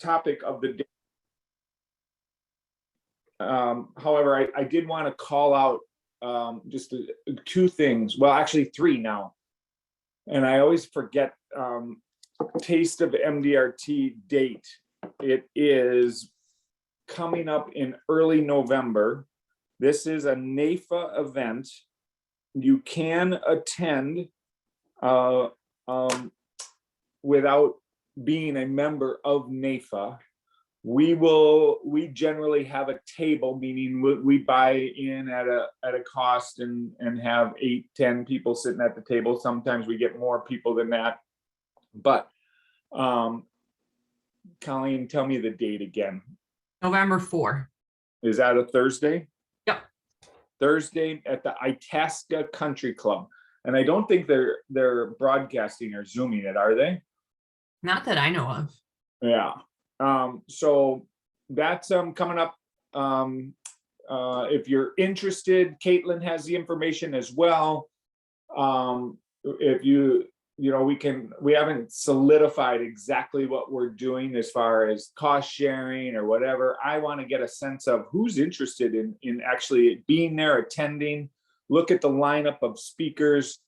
topic of the day. However, I did want to call out just two things. Well, actually three now. And I always forget Taste of MDRT date. It is coming up in early November. This is a NAFA event. You can attend without being a member of NAFA. We generally have a table, meaning we buy in at a cost and have 8-10 people sitting at the table. Sometimes we get more people than that. But Colleen, tell me the date again. November 4. Is that a Thursday? Yep. Thursday at the Itasca Country Club. And I don't think they're broadcasting or Zooming it, are they? Not that I know of. Yeah. So that's coming up. If you're interested, Caitlin has the information as well. If we haven't solidified exactly what we're doing as far as cost sharing or whatever. I want to get a sense of who's interested in actually being there, attending, look at the lineup of speakers.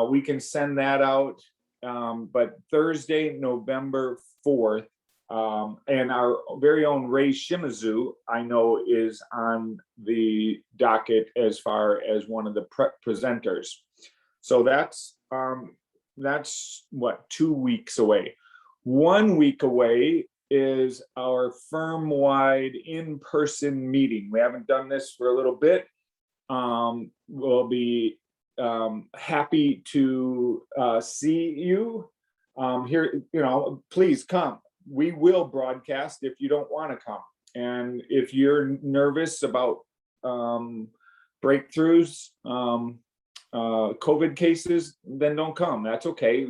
We can send that out. But Thursday, November 4th, and our very own Ray Shimizu, I know, is on the docket as far as one of the presenters. So that's what, 2 weeks away. 1 week away is our firm-wide in-person meeting. We haven't done this for a little bit. We'll be happy to see you here. Please come. We will broadcast if you don't want to come. And if you're nervous about breakthroughs, COVID cases, then don't come. That's okay.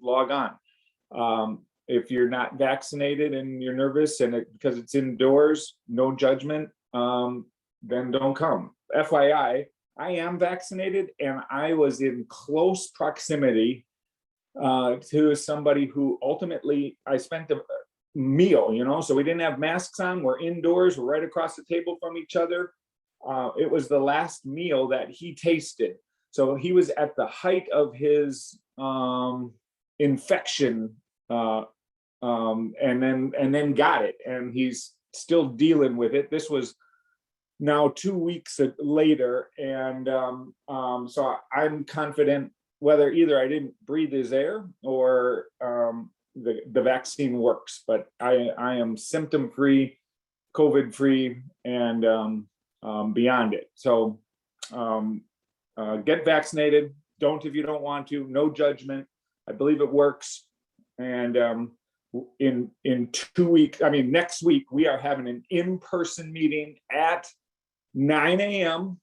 Log on. If you're not vaccinated and you're nervous and because it's indoors, no judgment, then don't come. FYI, I am vaccinated and I was in close proximity to somebody who ultimately I spent a meal, so we didn't have masks on. We're indoors. We're right across the table from each other. It was the last meal that he tasted. So he was at the height of his infection, and then got it, and he's still dealing with it. This was now 2 weeks later, and so I'm confident whether either I didn't breathe his air or the vaccine works, but I am symptom-free, COVID-free, and beyond it. So get vaccinated. Don't if you don't want to. No judgment. I believe it works. And in 2 weeks, next week, we are having an in-person meeting at 9 a.m.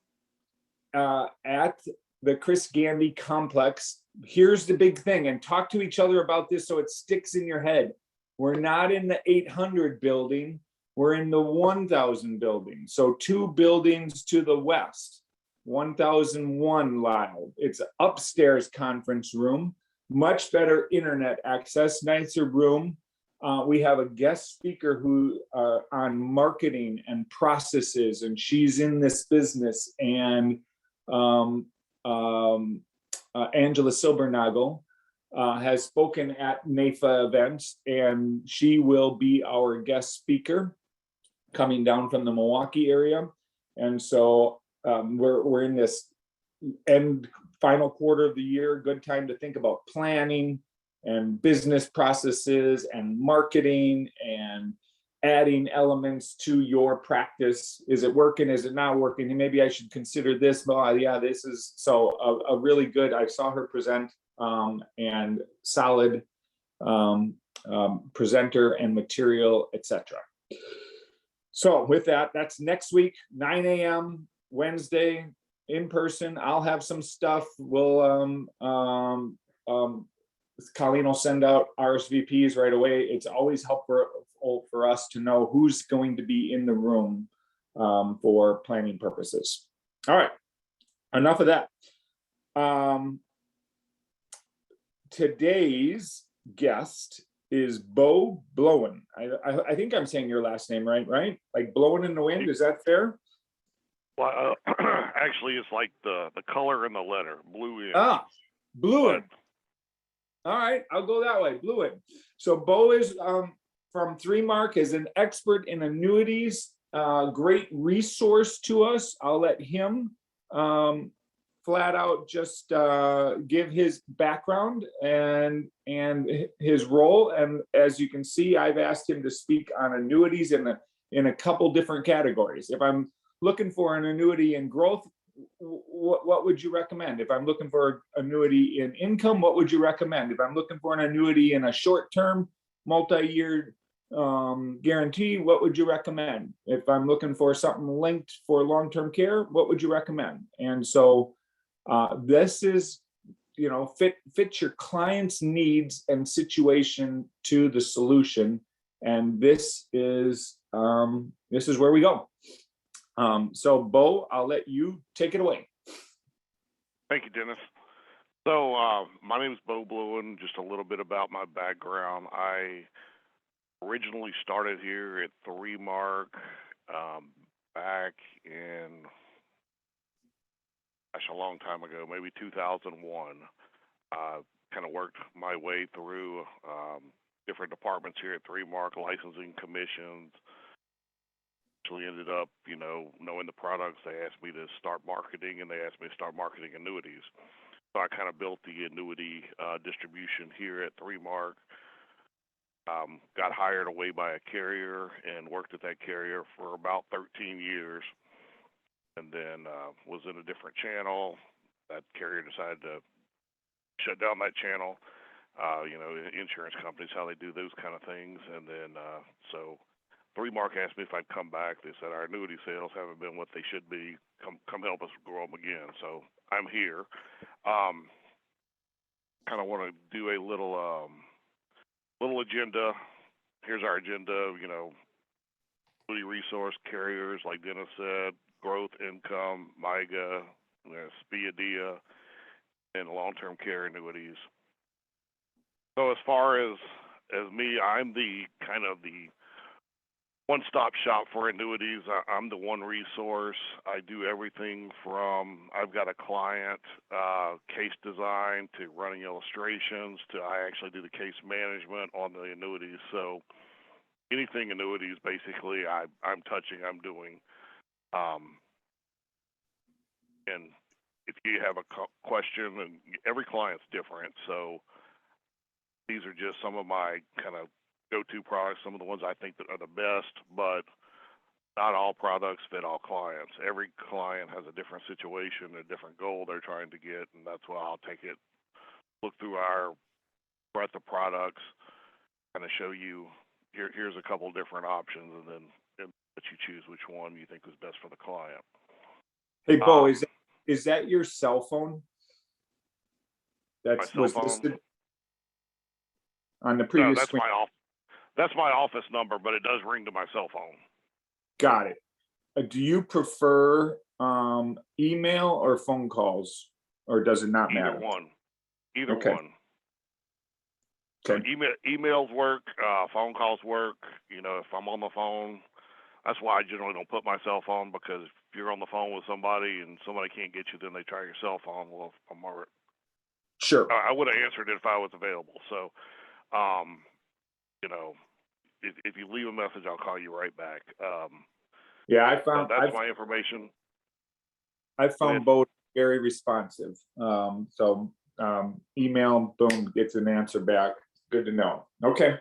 At the Chris Gandy complex. Here's the big thing, and talk to each other about this so it sticks in your head. We're not in the 800 building. We're in the 1000 building. So 2 buildings to the west, 1001 Lyle. It's an upstairs conference room, much better internet access, nicer room. We have a guest speaker who on marketing and processes, and she's in this business, and Angela Silbernagel has spoken at NAFA events, and she will be our guest speaker coming down from the Milwaukee area. And so we're in this final quarter of the year, good time to think about planning and business processes and marketing and adding elements to your practice. Is it working? Is it not working? And maybe I should consider this. Well, yeah, this is so a really good, I saw her present and solid presenter and material, etc. So with that, that's next week, 9 a.m. Wednesday, in person. I'll have some stuff. We'll Colleen will send out RSVPs right away. It's always helpful for us to know who's going to be in the room for planning purposes. All right, enough of that. Today's guest is Beau Blouin. I think I'm saying your last name right? Like blowing in the wind. Is that fair? Well, actually, it's like the color and the letter, blue in. Ah, Blouin. All right, I'll go that way. Blouin. So Beau is from 3Mark, is an expert in annuities. Great resource to us. I'll let him flat out just give his background and his role. And as you can see, I've asked him to speak on annuities in a couple different categories. If I'm looking for an annuity in growth, what would you recommend? If I'm looking for an annuity in income, what would you recommend? If I'm looking for an annuity in a short-term, multi-year guarantee, what would you recommend? If I'm looking for something linked for long-term care, what would you recommend? And so this is, fit your client's needs and situation to the solution. And this is where we go. So Beau, I'll let you take it away. Thank you, Dennis. So my name is Beau Blouin. Just a little bit about my background. I originally started here at 3Mark back in, a long time ago, maybe 2001. Kind of worked my way through different departments here at 3Mark, licensing, commissions. Actually ended up, knowing the products. They asked me to start marketing, and they asked me to start marketing annuities. So I kind of built the annuity distribution here at 3Mark. Got hired away by a carrier and worked at that carrier for about 13 years. And then was in a different channel. That carrier decided to shut down that channel. Insurance companies, how they do those kind of things. And then so 3Mark asked me if I'd come back. They said our annuity sales haven't been what they should be. Come help us grow them again. So I'm here. Kind of want to do a little agenda. Here's our agenda. Annuity resource carriers, like Dennis said, growth, income, MIGA, SPIA, and long-term care annuities. So as far as me, I'm the kind of the one-stop shop for annuities. I'm the one resource. I do everything from, I've got a client case design to running illustrations to I actually do the case management on the annuities. So anything annuities, basically, I'm touching, I'm doing. And if you have a question, and every client's different, so these are just some of my kind of go-to products, some of the ones I think that are the best, but not all products fit all clients. Every client has a different situation, a different goal they're trying to get, and that's why I'll take it, look through our breadth of products, kind of show you, here's a couple different options, and then let you choose which one you think is best for the client. Hey, Beau, is that your cell phone? That was listed on the previous. No, that's my office number, but it does ring to my cell phone. Got it. Do you prefer email or phone calls, or does it not matter? Either Okay. one. Okay. So emails work, phone calls work. If I'm on the phone, that's why I generally don't put my cell phone, because if you're on the phone with somebody and somebody can't get you, then they try your cell phone. Well, I'm already, Sure. I would have answered it if I was available. So, if you leave a message, I'll call you right back. Yeah, I found that's my information. I found both very responsive. Email, boom, gets an answer back. Good to know. Okay.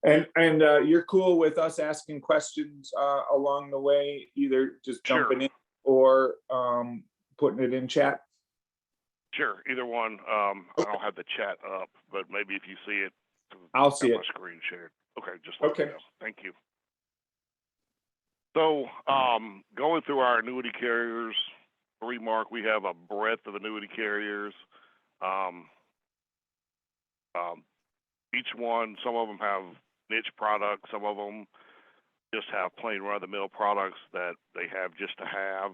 And you're cool with us asking questions along the way, either just jumping in or putting it in chat? Sure, either one. I don't have the chat up, but maybe if you see it, I'll see it. My screen shared. Okay, just let me know. Thank you. So, going through our annuity carriers, 3Mark, we have a breadth of annuity carriers. Each one, some of them have niche products, some of them just have plain run-of-the-mill products that they have just to have.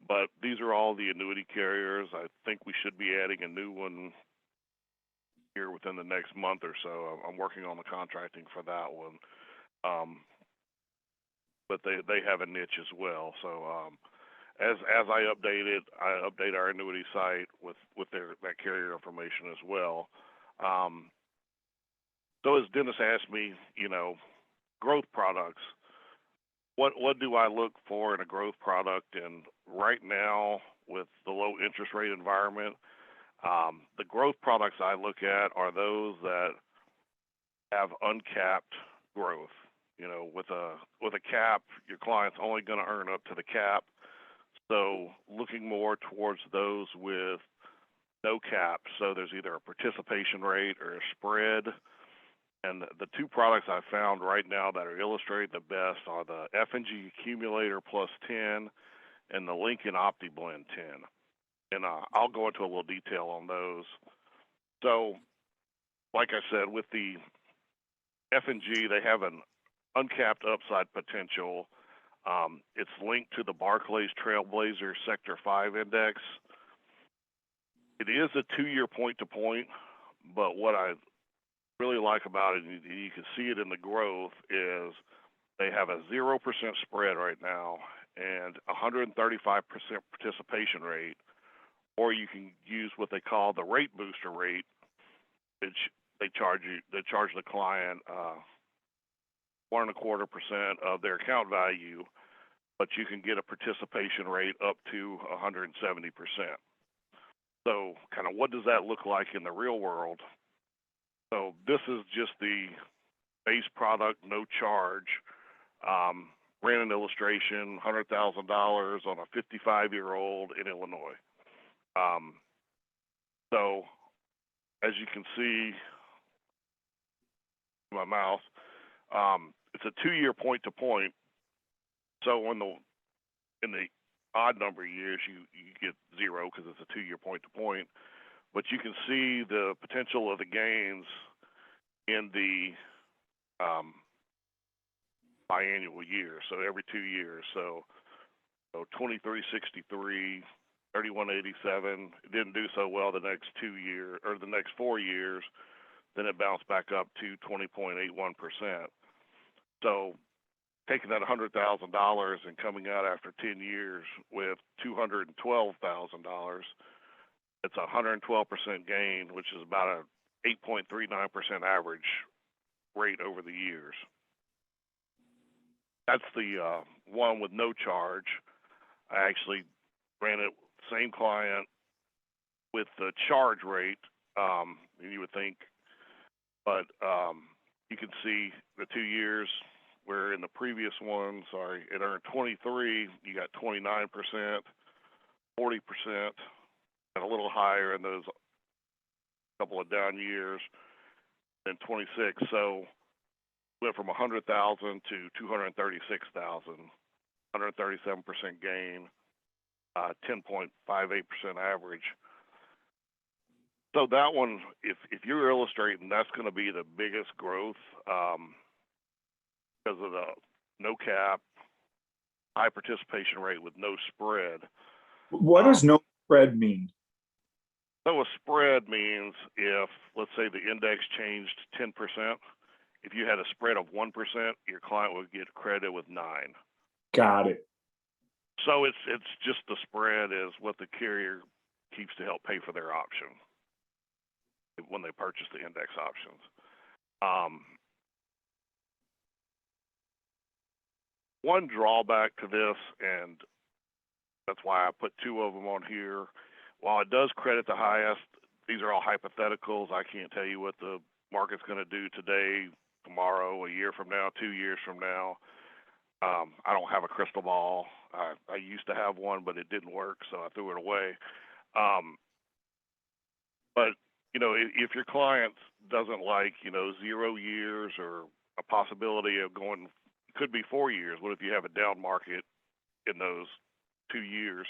But these are all the annuity carriers. I think we should be adding a new one here within the next month or so. I'm working on the contracting for that one. But they have a niche as well. So as I update it, I update our annuity site with that carrier information as well. So as Dennis asked me, growth products, what do I look for in a growth product? And right now, with the low interest rate environment, the growth products I look at are those that have uncapped growth. With a cap, your client's only going to earn up to the cap. So looking more towards those with no cap. So there's either a participation rate or a spread. And the two products I found right now that are illustrated the best are the F&G Accumulator Plus 10 and the Lincoln OptiBlend 10. And I'll go into a little detail on those. So, like I said, with the F&G, they have an uncapped upside potential. It's linked to the Barclays Trailblazer Sector 5 Index. It is a 2-year point-to-point, but what I really like about it, and you can see it in the growth, is they have a 0% spread right now and 135% participation rate, or you can use what they call the rate booster rate, which they charge the client 1.25% of their account value, but you can get a participation rate up to 170%. So kind of what does that look like in the real world? So this is just the base product, no charge. Ran an illustration, $100,000 on a 55-year-old in Illinois. So as you can see, my mouse, it's a 2-year point-to-point. So in the odd number years, you get 0 because it's a 2-year point-to-point. But you can see the potential of the gains in the biannual year, so every 2 years. So 2363, 3187. It didn't do so well the next 2 years or the next 4 years. Then it bounced back up to 20.81%. So taking that $100,000 and coming out after 10 years with $212,000. It's a 112% gain, which is about a 8.39% average rate over the years. That's the one with no charge. I actually ran it, same client, with the charge rate, you would think, but you can see the 2 years where in the previous one, it earned 23, you got 29%, 40%, and a little higher in those couple of down years, and 26. So went from 100,000 to 236,000, 137% gain, 10.58% average. So that one, if you're illustrating, that's going to be the biggest growth because of the no cap, high participation rate with no spread. What does no spread mean? So a spread means if, let's say, the index changed 10%, if you had a spread of 1%, your client would get credit with 9. Got it. So it's just the spread is what the carrier keeps to help pay for their option when they purchase the index options. One drawback to this, and that's why I put 2 of them on here, while it does credit the highest, these are all hypotheticals. I can't tell you what the market's going to do today, tomorrow, a year from now, 2 years from now. I don't have a crystal ball. I used to have one, but it didn't work, so I threw it away. But, if your client doesn't like, 0 years or a possibility of going, could be 4 years. What if you have a down market in those 2 years?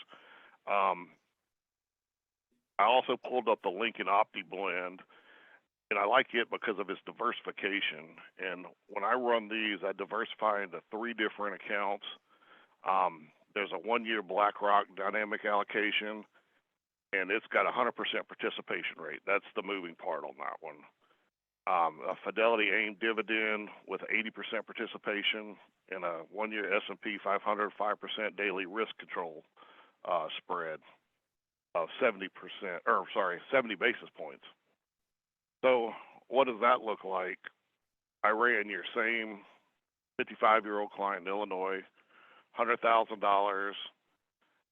I also pulled up the Lincoln OptiBlend, and I like it because of its diversification. And when I run these, I diversify into 3 different accounts. There's a 1-year BlackRock dynamic allocation, and it's got a 100% participation rate. That's the moving part on that one. A Fidelity AIM dividend with 80% participation, and a 1-year S&P 500 5% daily risk control spread of 70 basis points. So what does that look like? I ran your same 55-year-old client in Illinois, $100,000.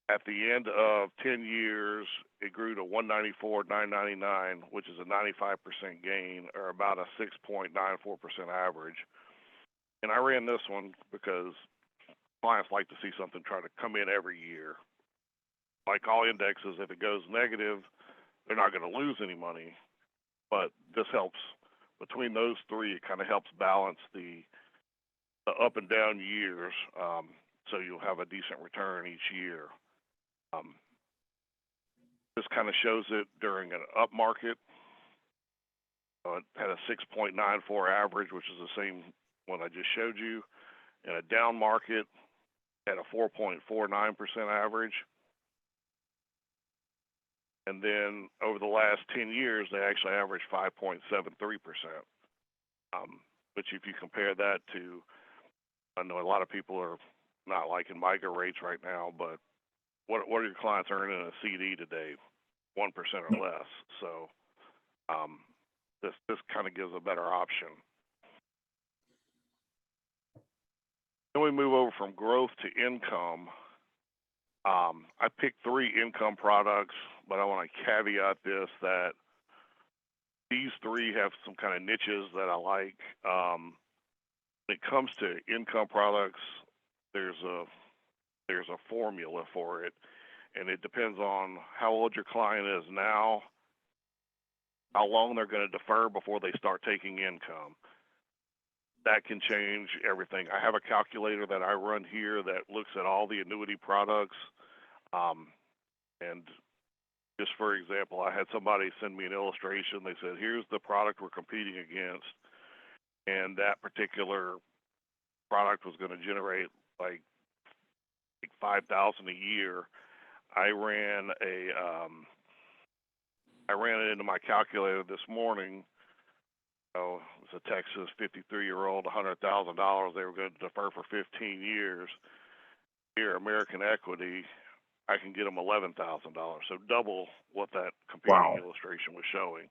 At the end of 10 years, it grew to $194,999, which is a 95% gain, or about a 6.94% average. And I ran this one because clients like to see something try to come in every year. Like all indexes, if it goes negative, they're not going to lose any money. But this helps. Between those three, it kind of helps balance the up and down years, so you'll have a decent return each year. This kind of shows it during an up market. It had a 6.94 average, which is the same one I just showed you. In a down market, had a 4.49% average. And then over the last 10 years, they actually averaged 5.73%. Which if you compare that to, I know a lot of people are not liking MIGA rates right now, but what are your clients earning in a CD today? 1% or less. So this kind of gives a better option. Then we move over from growth to income. I picked 3 income products, but I want to caveat this that these 3 have some kind of niches that I like. When it comes to income products, there's a formula for it, and it depends on how old your client is now, how long they're going to defer before they start taking income. That can change everything. I have a calculator that I run here that looks at all the annuity products. And just for example, I had somebody send me an illustration. They said, here's the product we're competing against. And that particular product was going to generate like $5,000 a year. I ran it into my calculator this morning. So it's a Texas 53-year-old, $100,000. They were going to defer for 15 years. Here, American Equity, I can get them $11,000, so double what that competing illustration was showing.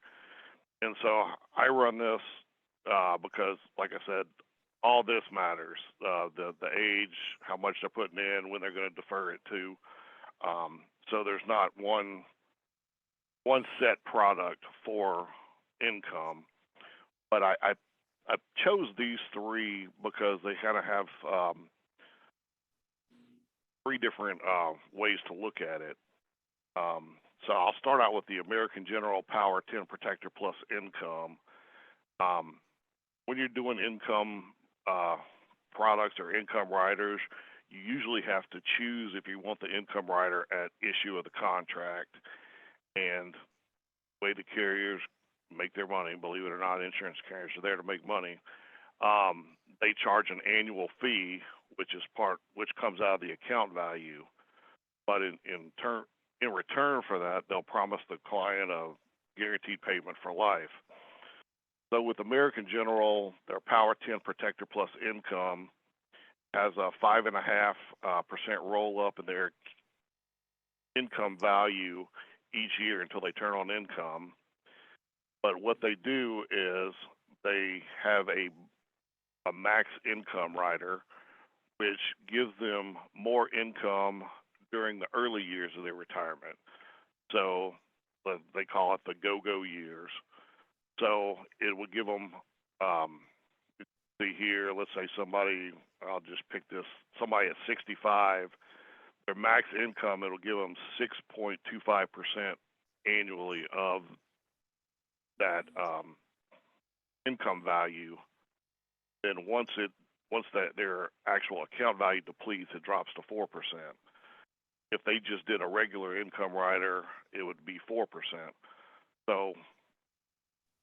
And so I run this because, like I said, all this matters. The age, how much they're putting in, when they're going to defer it to. So there's not one set product for income. But I chose these 3 because they kind of have 3 different ways to look at it. So I'll start out with the American General Power 10 Protector Plus Income. When you're doing income products or income riders, you usually have to choose if you want the income rider at issue of the contract. And the way the carriers make their money, believe it or not, insurance carriers are there to make money. They charge an annual fee, which comes out of the account value. But in return for that, they'll promise the client a guaranteed payment for life. So with American General, their Power 10 Protector Plus Income has a 5.5% roll up in their income value each year until they turn on income. But what they do is they have a max income rider, which gives them more income during the early years of their retirement. So they call it the go-go years. So it would give them, see here, let's say somebody, I'll just pick this, somebody at 65, their max income, it'll give them 6.25% annually of that income value. Then once their actual account value depletes, it drops to 4%. If they just did a regular income rider, it would be 4%. So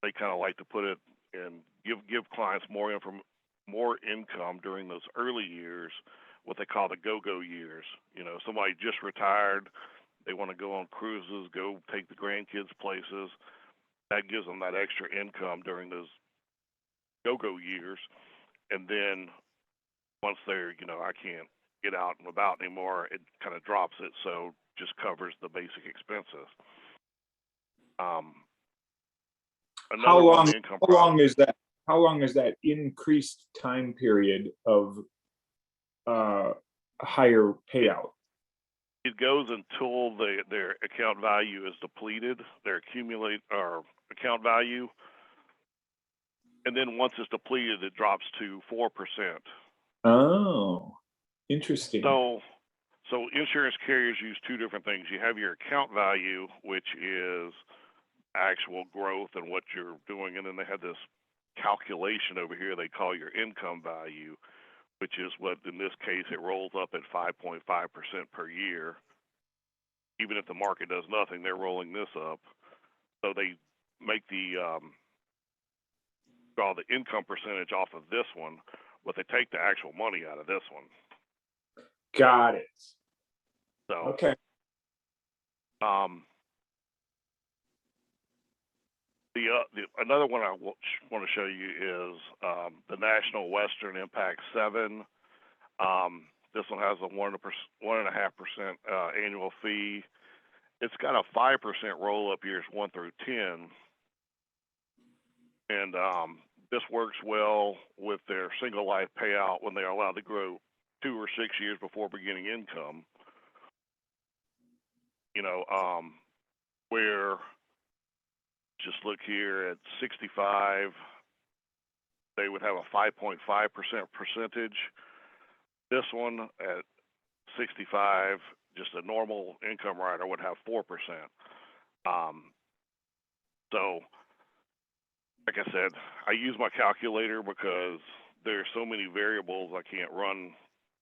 they kind of like to put it and give clients more income during those early years, what they call the go-go years. You know, somebody just retired, they want to go on cruises, go take the grandkids places. That gives them that extra income during those go-go years. And then once they're, I can't get out and about anymore, it kind of drops it, so just covers the basic expenses. How long, income how long is that? How long is that increased time period of higher payout? It goes until their account value is depleted, their account value, and then once it's depleted, it drops to 4%. Oh, interesting. So insurance carriers use two different things. You have your account value, which is actual growth and what you're doing, and then they have this calculation over here they call your income value, which is what, in this case, it rolls up at 5.5% per year. Even if the market does nothing, they're rolling this up. So they make draw the income percentage off of this one, but they take the actual money out of this one. Got it. So, okay. Another one I want to show you is the National Western Impact 7. This one has a 1.5% annual fee. It's got a 5% roll up years 1 through 10, and this works well with their single life payout when they are allowed to grow 2 or 6 years before beginning income. Where just look here at 65, they would have a 5.5% percentage. This one at 65, just a normal income rider would have 4%. So, like I said, I use my calculator because there's so many variables I can't run.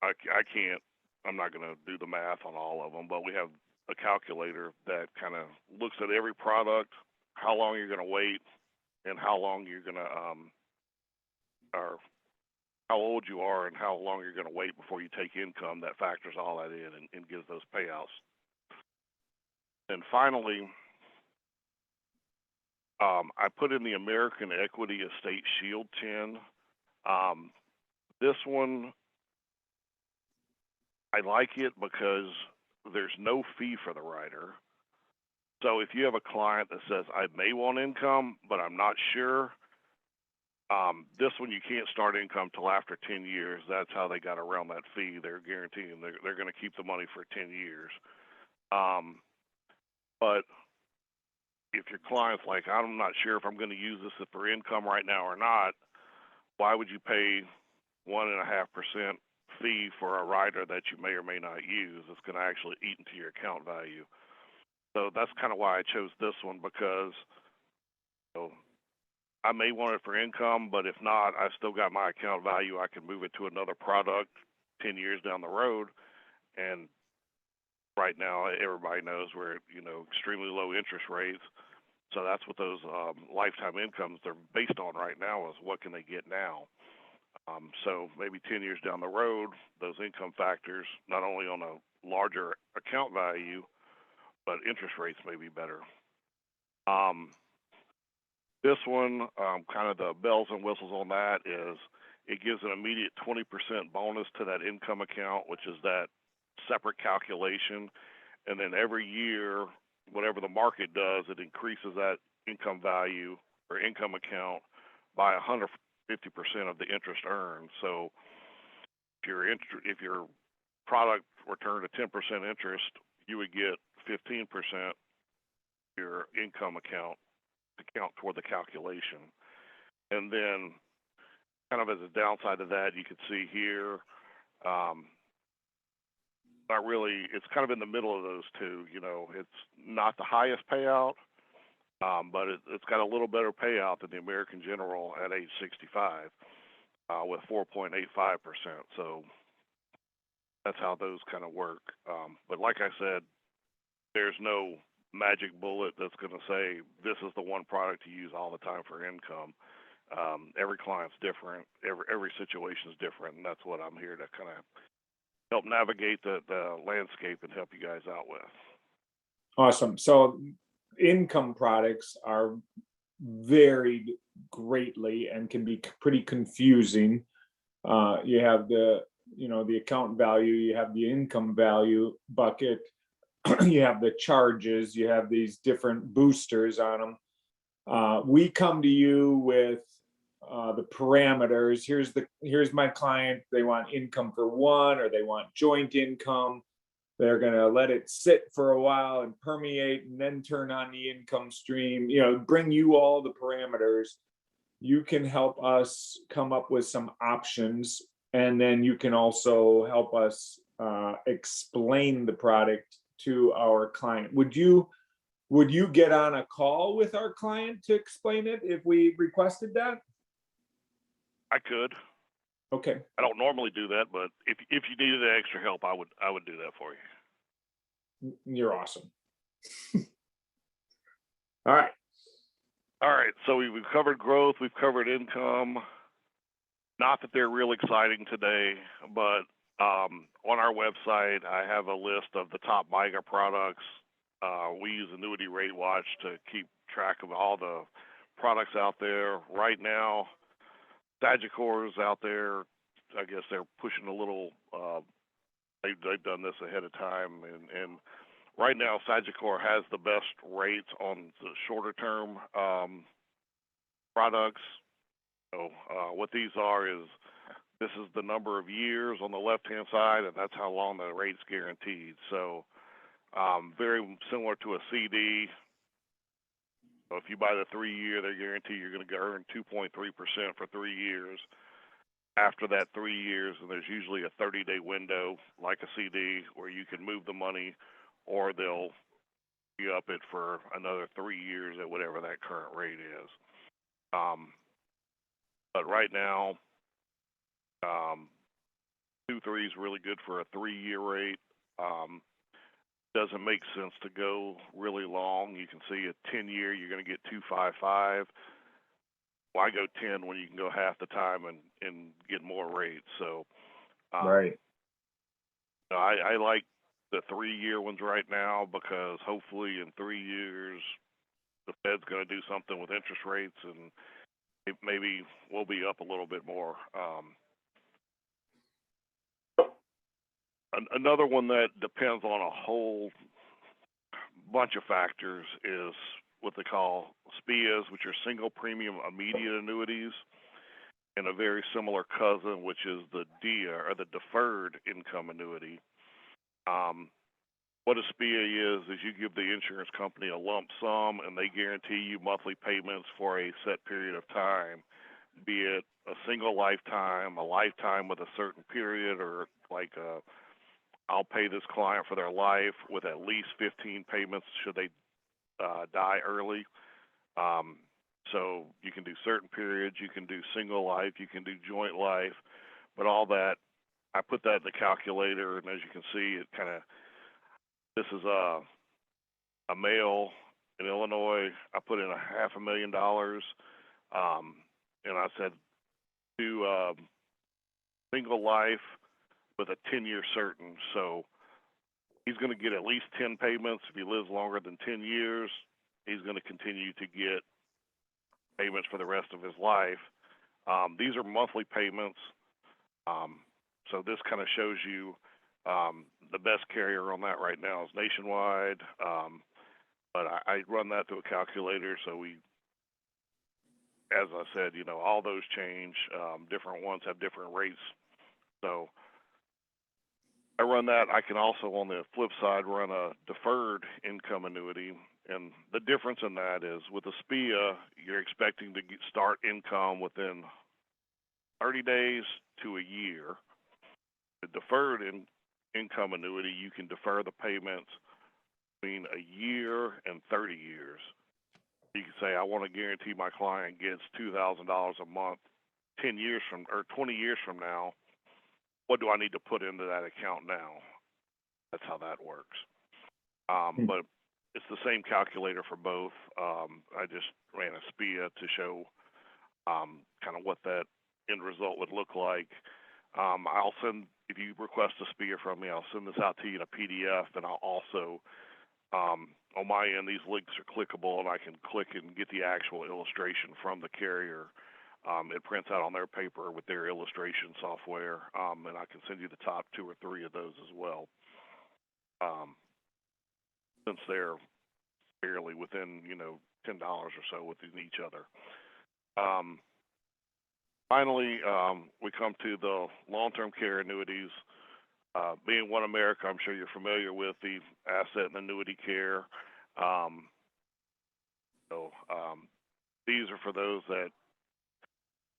I'm not going to do the math on all of them, but we have a calculator that kind of looks at every product, how long you're going to wait, and how long you're going to, or how old you are and how long you're going to wait before you take income. That factors all that in and gives those payouts. And finally, I put in the American Equity Estate Shield 10. This one, I like it because there's no fee for the rider. So if you have a client that says, I may want income, but I'm not sure, this one you can't start income till after 10 years. That's how they got around that fee. They're guaranteeing they're going to keep the money for 10 years. But if your client's like, I'm not sure if I'm going to use this for income right now or not, why would you pay 1.5% fee for a rider that you may or may not use? It's going to actually eat into your account value. So that's kind of why I chose this one, because I may want it for income, but if not, I still got my account value. I can move it to another product 10 years down the road. And right now, everybody knows we're at, extremely low interest rates. So that's what those lifetime incomes they're based on right now, is what can they get now. So maybe 10 years down the road, those income factors, not only on a larger account value, but interest rates may be better. This one, kind of the bells and whistles on that is it gives an immediate 20% bonus to that income account, which is that separate calculation. And then every year, whatever the market does, it increases that income value or income account by 150% of the interest earned. So if your product returned a 10% interest, you would get 15% your income account to count toward the calculation. And then kind of as a downside of that, you can see here, it's kind of in the middle of those two. It's not the highest payout, but it's got a little better payout than the American General at age 65 with 4.85%. So that's how those kind of work. But like I said, there's no magic bullet that's going to say this is the one product to use all the time for income. Every client's different. Every situation is different, and that's what I'm here to kind of help navigate the landscape and help you guys out with. Awesome. So income products are varied greatly and can be pretty confusing. You have the account value, you have the income value bucket, you have the charges, you have these different boosters on them. We come to you with the parameters. Here's my client. They want income for one, or they want joint income. They're going to let it sit for a while and permeate and then turn on the income stream, bring you all the parameters. You can help us come up with some options, and then you can also help us explain the product to our client. Would you get on a call with our client to explain it if we requested that? I could. Okay. I don't normally do that, but if you needed the extra help, I would do that for you. You're awesome. All right. All right, so we've covered growth, we've covered income. Not that they're real exciting today, but on our website, I have a list of the top MIGA products. We use Annuity Rate Watch to keep track of all the products out there. Right now, Sagicor is out there. I guess they're pushing a little. They've done this ahead of time, and right now Sagicor has the best rates on the shorter term products. So what these are is, this is the number of years on the left-hand side, and that's how long the rate's guaranteed. So very similar to a CD. So if you buy the 3-year, they guarantee you're going to earn 2.3% for 3 years. After that 3 years, and there's usually a 30-day window, like a CD, where you can move the money, or they'll up it for another 3 years at whatever that current rate is. But right now, 2.3 is really good for a 3-year rate. Doesn't make sense to go really long. You can see a 10-year, you're going to get 2.55. Why go 10 when you can go half the time and get more rates? So, Right. I like the 3-year ones right now, because hopefully in 3 years the Fed's going to do something with interest rates, and maybe we'll be up a little bit more. Another one that depends on a whole bunch of factors is what they call SPIAs, which are single premium immediate annuities, and a very similar cousin, which is the DIA, or the deferred income annuity. What a SPIA is you give the insurance company a lump sum, and they guarantee you monthly payments for a set period of time, be it a single lifetime, a lifetime with a certain period, or like I'll pay this client for their life with at least 15 payments should they die early. So you can do certain periods, you can do single life, you can do joint life, but all that, I put that in the calculator, and as you can see, it kind of, this is a male in Illinois. I put in $500,000, and I said do single life with a 10-year certain. So he's going to get at least 10 payments. If he lives longer than 10 years, he's going to continue to get payments for the rest of his life. These are monthly payments. So this kind of shows you the best carrier on that right now is Nationwide. But I run that through a calculator. So we, as I said, all those change. Different ones have different rates. So I run that. I can also, on the flip side, run a deferred income annuity. And the difference in that is, with a SPIA, you're expecting to start income within 30 days to a year. The deferred income annuity, you can defer the payments between a year and 30 years. You can say, I want to guarantee my client gets $2,000 a month 10 years from, or 20 years from now. What do I need to put into that account now? That's how that works. But it's the same calculator for both. I just ran a SPIA to show kind of what that end result would look like. I'll send, if you request a SPIA from me, I'll send this out to you in a PDF, and I'll also On my end, these links are clickable, and I can click and get the actual illustration from the carrier. It prints out on their paper with their illustration software, and I can send you the top 2 or 3 of those as well, since they're fairly within, $10 or so within each other. Finally, we come to the long-term care annuities. Being One America, I'm sure you're familiar with the asset and annuity care. These are for those that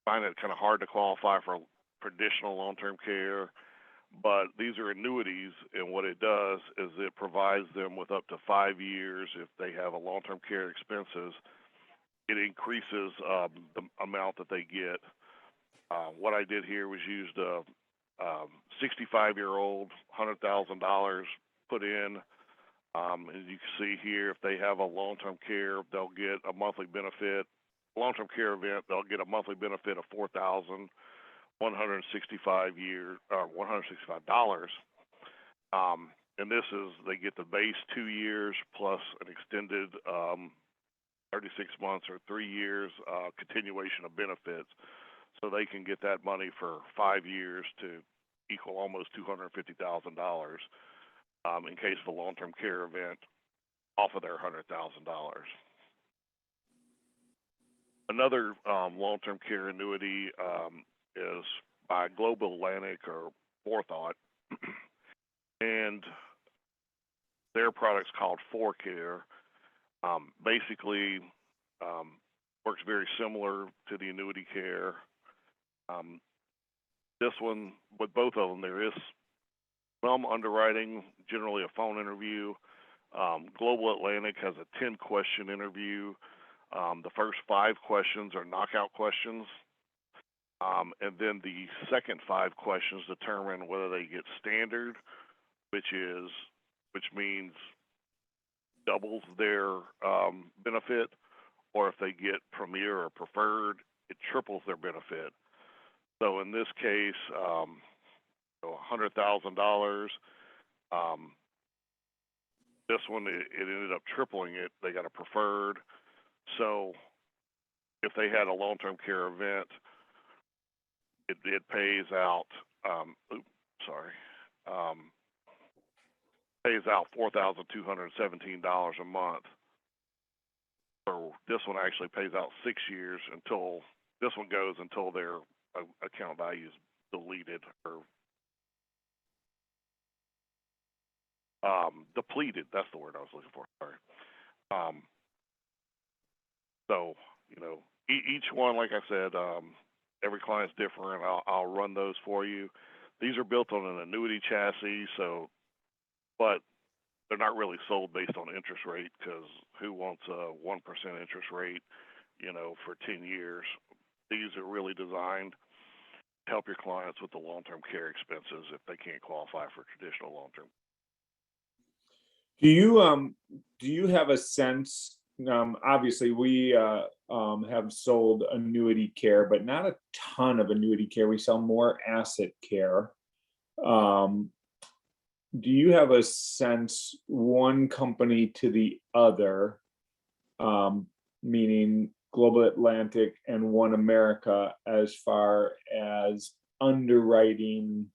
find it kind of hard to qualify for traditional long-term care, but these are annuities, and what it does is it provides them with up to 5 years. If they have a long-term care expenses, it increases the amount that they get. What I did here was used a 65-year-old, $100,000 put in. As you can see here, if they have a long-term care, they'll get a monthly benefit. Long-term care event, they'll get a monthly benefit of $4,165. And this is, they get the base 2 years plus an extended 36 months or 3 years continuation of benefits. So they can get that money for 5 years to equal almost $250,000 in case of a long-term care event off of their $100,000. Another long-term care annuity is by Global Atlantic or Forethought, and their product's called ForCare. Basically, works very similar to the annuity care. This one, with both of them, there is some underwriting, generally a phone interview. Global Atlantic has a 10-question interview. The first 5 questions are knockout questions. And then the second 5 questions determine whether they get standard, which means doubles their benefit, or if they get premier or preferred, it triples their benefit. So in this case, $100,000. This one, it ended up tripling it. They got a preferred. So if they had a long-term care event, it pays out. Pays out $4,217 a month. So this one actually pays out 6 years until this one goes until their account value is deleted or depleted. That's the word I was looking for. Sorry. So each one, like I said, every client's different. I'll run those for you. These are built on an annuity chassis, but they're not really sold based on interest rate, because who wants a 1% interest rate, for 10 years? These are really designed to help your clients with the long-term care expenses if they can't qualify for traditional long-term. Do you have a sense? Obviously, we have sold annuity care, but not a ton of annuity care. We sell more asset care. Do you have a sense, one company to the other, meaning Global Atlantic and One America, as far as underwriting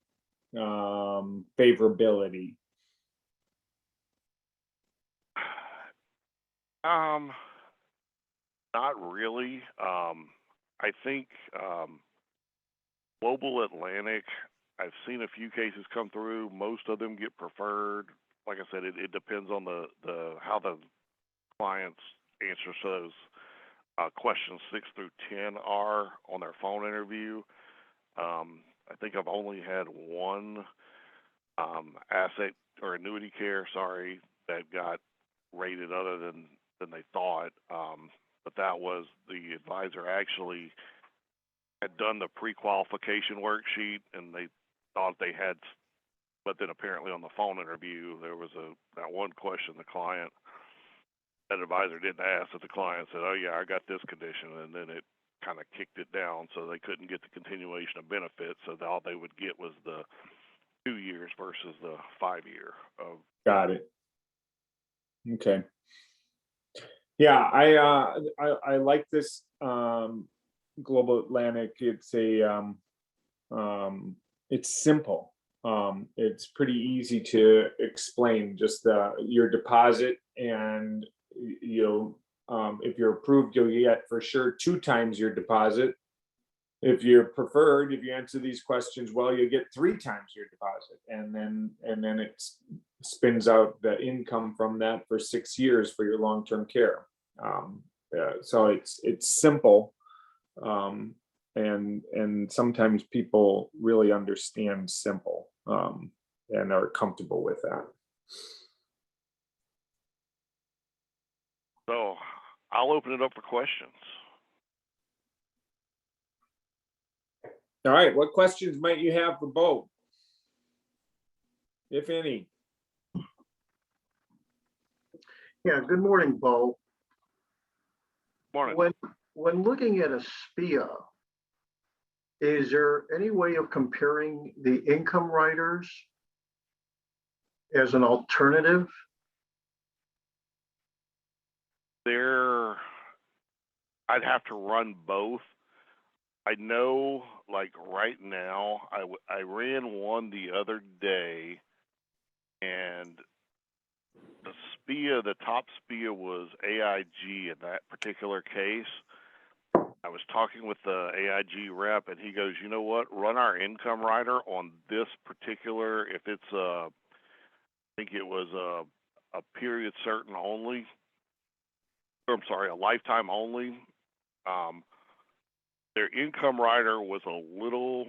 favorability? Not really. I think Global Atlantic, I've seen a few cases come through. Most of them get preferred. Like I said, it depends on the how the clients answer those questions 6 through 10 are on their phone interview. I think I've only had one asset or annuity care, that got rated other than they thought. But that was the advisor actually had done the pre-qualification worksheet, and they thought they had, but then apparently on the phone interview, there was that one question that advisor didn't ask, that the client said, "Oh yeah, I got this condition," and then it kind of kicked it down, so they couldn't get the continuation of benefits. So all they would get was the 2 years versus the 5 year of. Got it. Okay. Yeah, I like this Global Atlantic. It's simple. It's pretty easy to explain, just your deposit, and if you're approved, you'll get for sure 2 times your deposit. If you're preferred, if you answer these questions well, you get 3 times your deposit, and then it spins out the income from that for 6 years for your long-term care. So it's simple, and sometimes people really understand simple, and are comfortable with that. So I'll open it up for questions. All right, what questions might you have for Beau, if any? Yeah, good morning, Beau. Morning. When looking at a SPIA, is there any way of comparing the income riders as an alternative? I'd have to run both. I know, like right now, I ran one the other day, and the SPIA, the top SPIA was AIG in that particular case. I was talking with the AIG rep, and he goes, you know what, run our income rider on this particular, if it's I think it was a period certain only, or I'm sorry, a lifetime only. Their income rider was a little,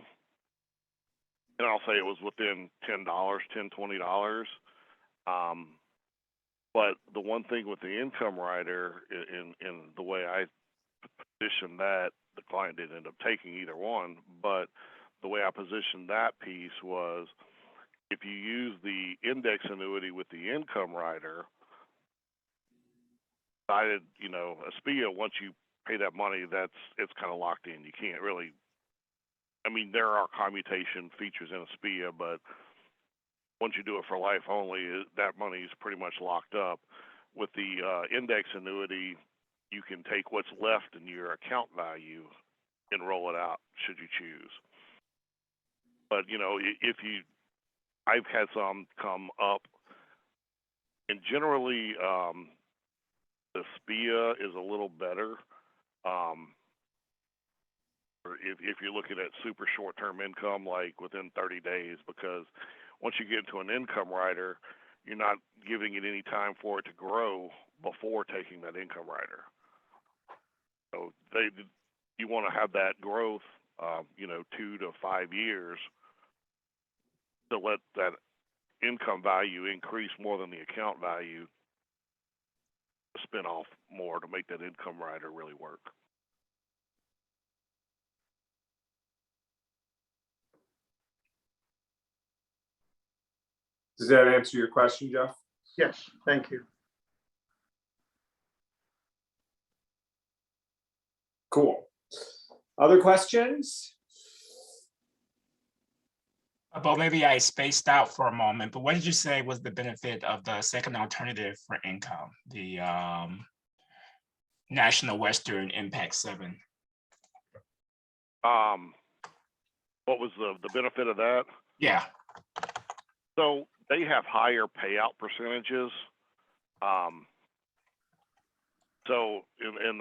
and I'll say it was within $10, $20. But the one thing with the income rider, in the way I positioned that, the client didn't end up taking either one, but the way I positioned that piece was, if you use the index annuity with the income rider, a SPIA, once you pay that money, it's kind of locked in. You can't really, I mean, there are commutation features in a SPIA, but once you do it for life only, that money is pretty much locked up. With the index annuity, you can take what's left in your account value and roll it out should you choose. But I've had some come up, and generally the SPIA is a little better. If you're looking at super short-term income, like within 30 days, because once you get into an income rider, you're not giving it any time for it to grow before taking that income rider. So you want to have that growth, 2 to 5 years, to let that income value increase more than the account value, to spin off more to make that income rider really work. Does that answer your question, Jeff? Yes, thank you. Cool. Other questions? But maybe I spaced out for a moment, but what did you say was the benefit of the second alternative for income, the National Western Impact 7? What was the benefit of that? Yeah. So they have higher payout percentages. And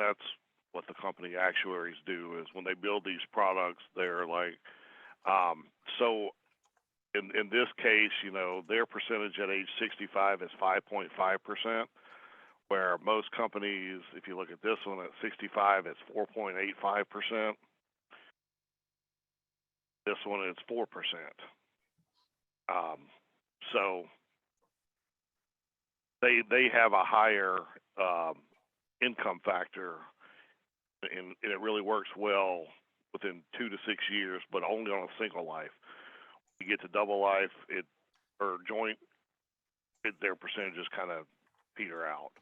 that's what the company actuaries do, is when they build these products, they're like, so in this case, their percentage at age 65 is 5.5%, where most companies, if you look at this one at 65, it's 4.85%. This one is 4%. So they have a higher income factor, and it really works well within 2 to 6 years, but only on a single life. You get to double life, or joint, their percentages kind of peter out.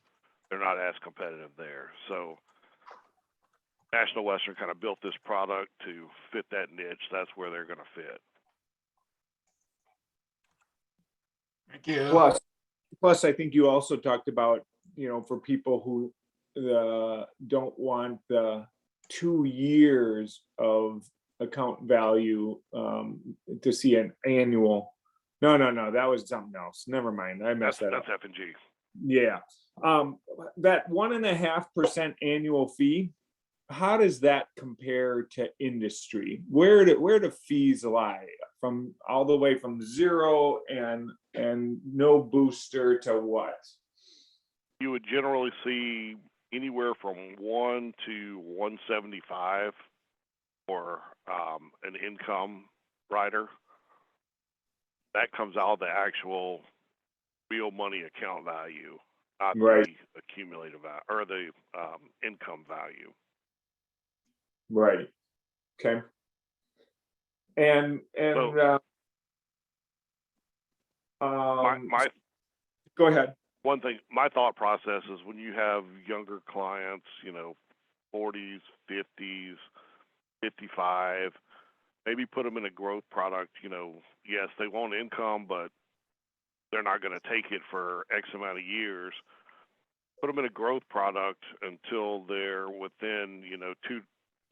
They're not as competitive there. So National Western kind of built this product to fit that niche. That's where they're going to fit. Thank you. Plus, I think you also talked about, for people who don't want the 2 years of account value to see an annual. No, that was something else. Never mind. I messed that up. That's F&G. Yeah. That 1.5% annual fee, how does that compare to industry? Where do fees lie from all the way from 0 and no booster to what? You would generally see anywhere from 1 to 175 for an income rider. That comes out of the actual real money account value, not Right. the accumulated value or the income value. Right. Okay. And My go ahead. one thing, my thought process is when you have younger clients, 40s, 50s, 55, maybe put them in a growth product. Yes, they want income, but they're not going to take it for X amount of years. Put them in a growth product until they're within,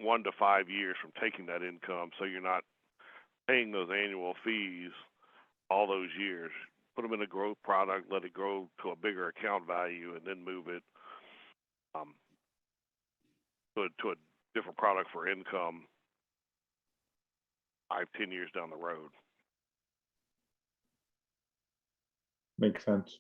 1 to 5 years from taking that income, so you're not paying those annual fees all those years. Put them in a growth product, let it grow to a bigger account value, and then move it to a different product for income 5-10 years down the road. Makes sense.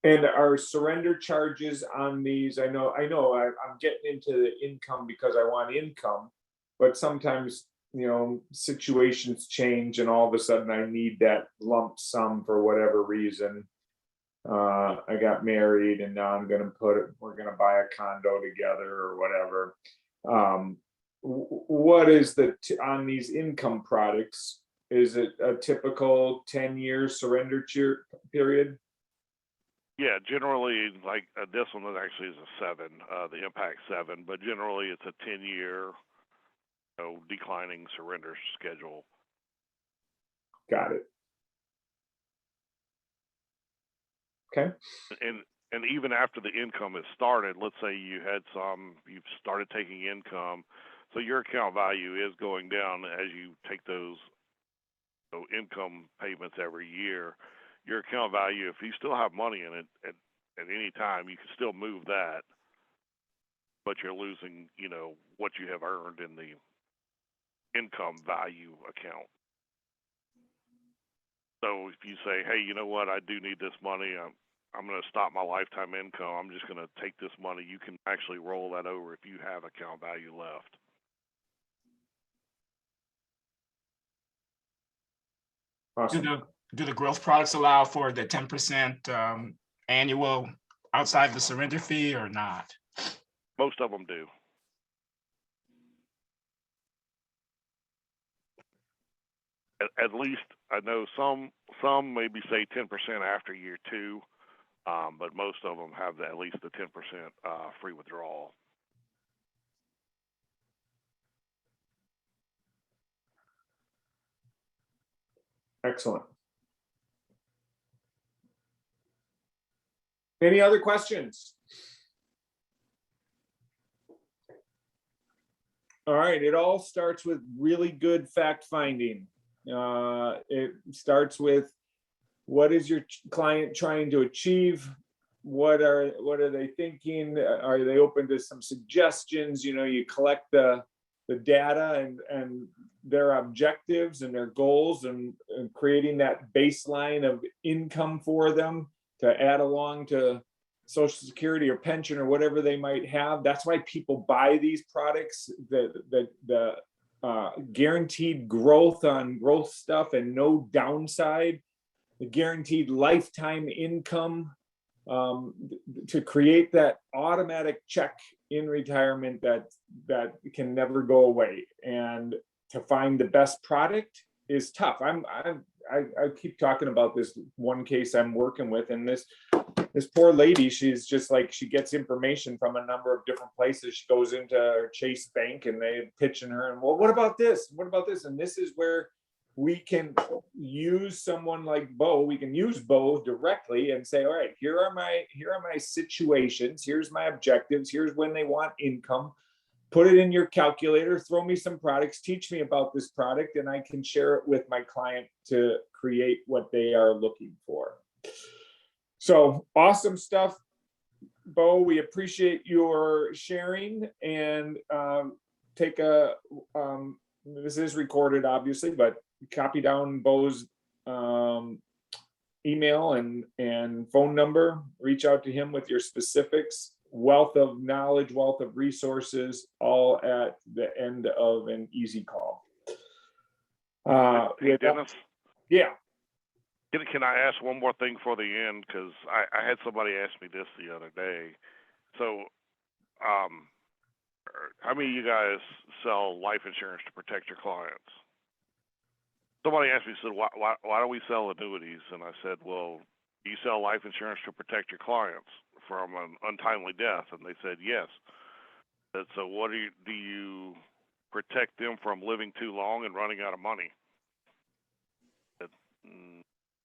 And are surrender charges on these? I know I'm getting into the income because I want income, but sometimes, situations change and all of a sudden I need that lump sum for whatever reason. I got married and now we're gonna buy a condo together or whatever. What is on these income products? Is it a typical 10-year surrender period? Yeah, generally, like this one actually is a 7, the Impact 7, but generally it's a 10-year, declining surrender schedule. Got it. Okay. And even after the income is started, let's say you've started taking income, so your account value is going down as you take those income payments every year. Your account value, if you still have money in it at any time, you can still move that, but you're losing, what you have earned in the income value account. So if you say, hey, you know what, I do need this money, I'm going to stop my lifetime income, I'm just going to take this money, you can actually roll that over if you have account value left. Awesome. Do the growth products allow for the 10% annual outside the surrender fee or not? Most of them do. At least I know some maybe say 10% after year 2, but most of them have at least the 10% free withdrawal. Excellent. Any other questions? All right, it all starts with really good fact finding. It starts with what is your client trying to achieve? What are they thinking? Are they open to some suggestions? You collect the data and their objectives and their goals and creating that baseline of income for them to add along to Social Security or pension or whatever they might have. That's why people buy these products, the guaranteed growth on growth stuff and no downside, the guaranteed lifetime income, to create that automatic check in retirement that can never go away. And to find the best product is tough. I keep talking about this one case I'm working with, and this poor lady, she's just like, she gets information from a number of different places. She goes into her Chase Bank and they pitching her, and well, what about this? What about this? And this is where we can use someone like Beau, we can use Beau directly and say, all right, here are my situations, here's my objectives, here's when they want income. Put it in your calculator, throw me some products, teach me about this product, and I can share it with my client to create what they are looking for. So awesome stuff, Beau. We appreciate your sharing, and take a, this is recorded obviously, but copy down Beau's email and phone number, reach out to him with your specifics. Wealth of knowledge, wealth of resources, all at the end of an easy call. Hey, Dennis, Yeah. can I ask one more thing for the end? Because I had somebody ask me this the other day. So, how many of you guys sell life insurance to protect your clients? Somebody asked me, said, why do we sell annuities? And I said, well, you sell life insurance to protect your clients from an untimely death? And they said, yes. I said, so what do you protect them from living too long and running out of money? I said,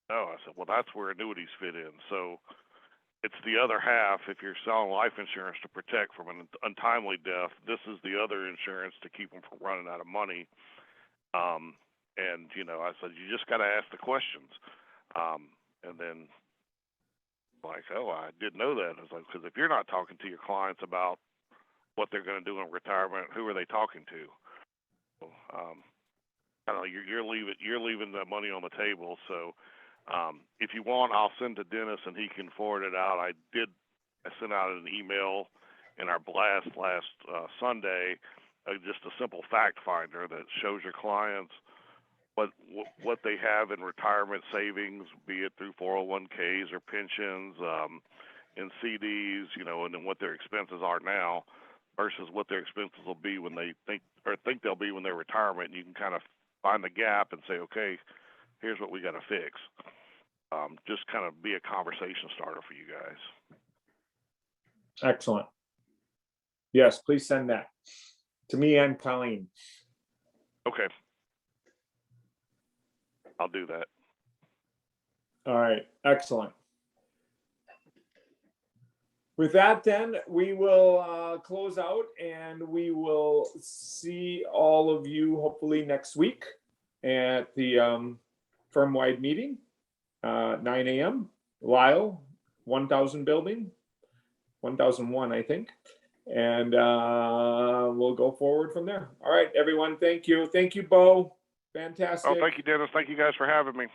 no. I said, well, that's where annuities fit in. So it's the other half. If you're selling life insurance to protect from an untimely death, this is the other insurance to keep them from running out of money. And, you know, I said, you just got to ask the questions. And then, like, oh, I didn't know that. I was like, because if you're not talking to your clients about what they're going to do in retirement, who are they talking to? So, I don't know, you're leaving that money on the table. So, if you want, I'll send to Dennis and he can forward it out. I sent out an email in our blast last Sunday, just a simple fact finder that shows your clients what they have in retirement savings, be it through 401ks or pensions, and CDs, you know, and then what their expenses are now versus what their expenses will be when they think they'll be when they're retirement. And you can kind of find the gap and say, okay, here's what we got to fix. Just kind of be a conversation starter for you guys. Excellent. Yes, please send that to me and Colleen. Okay. I'll do that. All right, excellent. With that, then, we will close out, and we will see all of you hopefully next week at the firm-wide meeting, 9 a.m. Lyle, 1000 building, 1001, I think. And we'll go forward from there. All right, everyone, thank you. Thank you, Beau. Fantastic. Oh, thank you, Dennis. Thank you guys for having me.